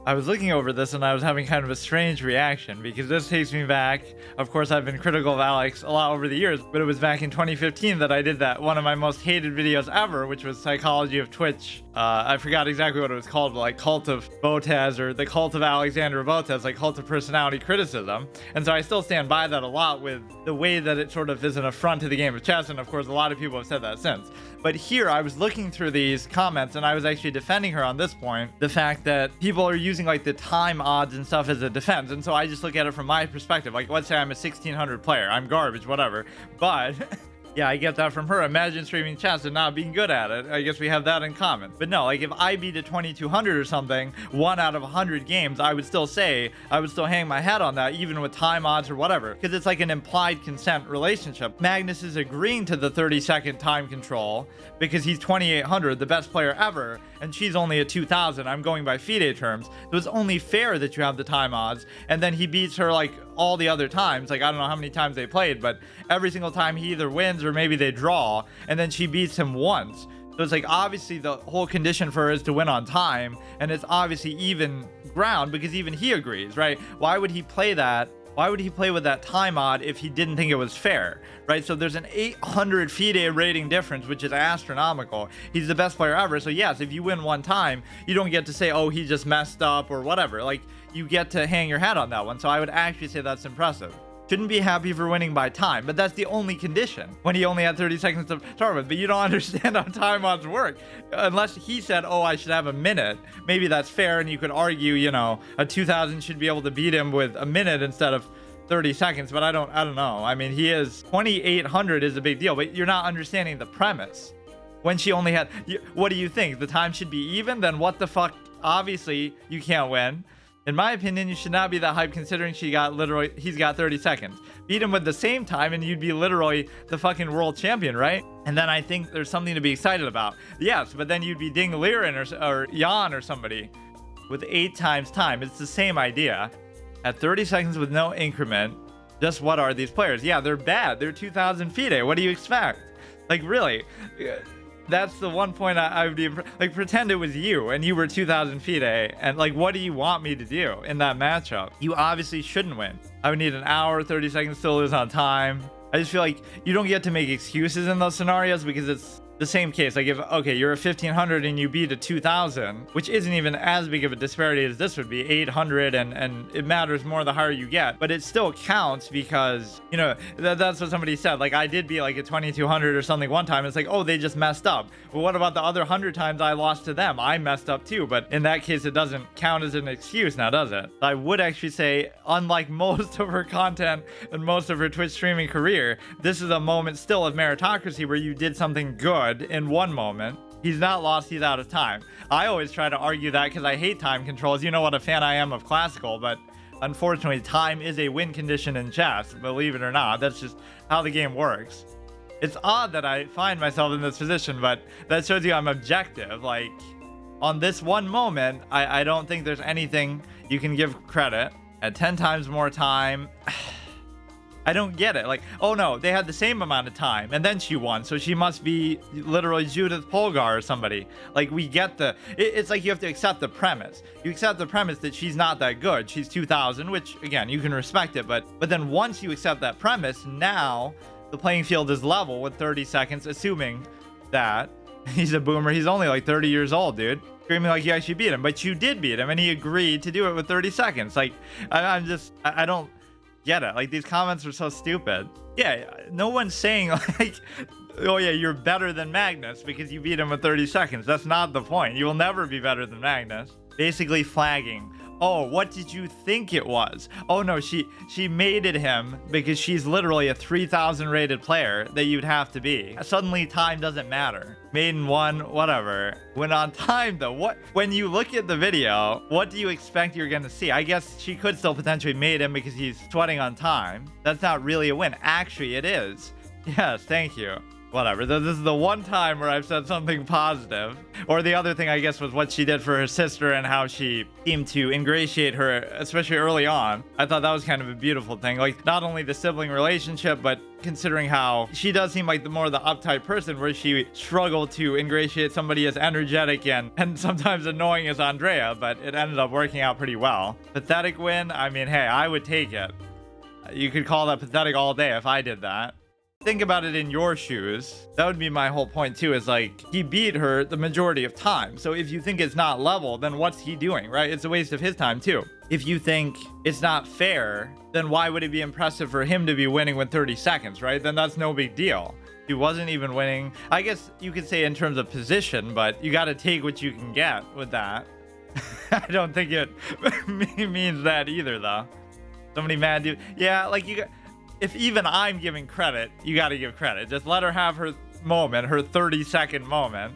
I was looking over this and I was having kind of a strange reaction because this takes me back. Of course, I've been critical of Alex a lot over the years, but it was back in 2015 that I did that one of my most hated videos ever, which was Psychology of Twitch. I forgot exactly what it was called, but like Cult of Botez or the Cult of Alexandra Botez, like Cult of Personality Criticism. And so I still stand by that a lot with the way that it sort of is an affront to the game of chess. And of course, a lot of people have said that since. But here I was looking through these comments and I was actually defending her on this point, the fact that people are using like the time odds and stuff as a defense. And so I just look at it from my perspective. Like, let's say I'm a 1600 player, I'm garbage, whatever. But yeah, I get that from her. Imagine streaming chess and not being good at it. I guess we have that in common. But no, like if I beat a 2200 or something, 1 out of 100 games, I would still hang my hat on that, even with time odds or whatever, because it's like an implied consent relationship. Magnus is agreeing to the 30-second time control because he's 2800, the best player ever, and she's only at 2000. I'm going by FIDE terms. It was only fair that you have the time odds, and then he beats her like all the other times. Like, I don't know how many times they played, but every single time he either wins or maybe they draw, and then she beats him once. So it's like, obviously the whole condition for her is to win on time, and it's obviously even ground because even he agrees, right? Why would he play that? Why would he play with that time odd if he didn't think it was fair, right? So there's an 800 FIDE rating difference, which is astronomical. He's the best player ever. So yes, if you win one time, you don't get to say, oh, he just messed up or whatever. Like, you get to hang your hat on that one. So I would actually say that's impressive. Shouldn't be happy for winning by time, but that's the only condition when he only had 30 seconds to start with. But you don't understand how time odds work. Unless he said, oh, I should have a minute. Maybe that's fair, and you could argue, you know, a 2000 should be able to beat him with a minute instead of 30 seconds, but I don't know. I mean, he is 2800 is a big deal, but you're not understanding the premise. When she only had, what do you think? The time should be even? Then what the fuck? Obviously, you can't win. In my opinion, you should not be that hyped considering he's got 30 seconds. Beat him with the same time and you'd be literally the fucking world champion, right? And then I think there's something to be excited about. Yes, but then you'd be Ding Liren or Jan or somebody with 8 times time. It's the same idea. At 30 seconds with no increment, just what are these players? Yeah, they're bad. They're 2000 FIDE. What do you expect? Like, really? That's the one point I would be like, pretend it was you and you were 2000 FIDE, and like, what do you want me to do in that matchup? You obviously shouldn't win. I would need an hour, 30 seconds to lose on time. I just feel like you don't get to make excuses in those scenarios because it's the same case. Like, if, okay, you're a 1500 and you beat a 2000, which isn't even as big of a disparity as this would be, 800, and it matters more the higher you get, but it still counts because, you know, that's what somebody said. Like, I did beat like a 2200 or something one time. It's like, oh, they just messed up. Well, what about the other 100 times I lost to them? I messed up too, but in that case, it doesn't count as an excuse now, does it? I would actually say, unlike most of her content and most of her Twitch streaming career, this is a moment still of meritocracy where you did something good in one moment. He's not lost, he's out of time. I always try to argue that because I hate time controls. You know what a fan I am of classical, but unfortunately time is a win condition in chess, believe it or not. That's just how the game works. It's odd that I find myself in this position, but that shows you I'm objective. Like, on this one moment, I don't think there's anything you can give credit. At 10 times more time, I don't get it. Like, oh no, they had the same amount of time and then she won, so she must be literally Judith Polgar or somebody. Like, we get it's like you have to accept the premise. You accept the premise that she's not that good. She's 2000, which again, you can respect it, but then once you accept that premise, now the playing field is level with 30 seconds, assuming that he's a boomer. He's only like 30 years old, dude. Screaming like you actually beat him, but you did beat him and he agreed to do it with 30 seconds. Like, I don't get it. Like, these comments are so stupid. Yeah, no one's saying like, oh yeah, you're better than Magnus because you beat him with 30 seconds. That's not the point. You will never be better than Magnus. Basically flagging. Oh, what did you think it was? Oh no, she mated him because she's literally a 3000 rated player that you'd have to be. Suddenly time doesn't matter. Maiden won, whatever. Went on time though. What, when you look at the video, what do you expect you're gonna see? I guess she could still potentially mate him because he's sweating on time. That's not really a win. Actually, it is. Yes, thank you. Whatever. This is the one time where I've said something positive. Or the other thing, I guess, was what she did for her sister and how she seemed to ingratiate her, especially early on. I thought that was kind of a beautiful thing. Like, not only the sibling relationship, but considering how she does seem like the uptight person, where she struggled to ingratiate somebody as energetic and sometimes annoying as Andrea, but it ended up working out pretty well. Pathetic win? I mean, hey, I would take it. You could call that pathetic all day if I did that. Think about it in your shoes. That would be my whole point too, is like, he beat her the majority of time. So if you think it's not level, then what's he doing, right? It's a waste of his time too. If you think it's not fair, then why would it be impressive for him to be winning with 30 seconds, right? Then that's no big deal. He wasn't even winning. I guess you could say in terms of position, but you got to take what you can get with that. I don't think it means that either though. Somebody mad dude. Yeah, like if even I'm giving credit, you got to give credit. Just let her have her moment, her 30-second moment.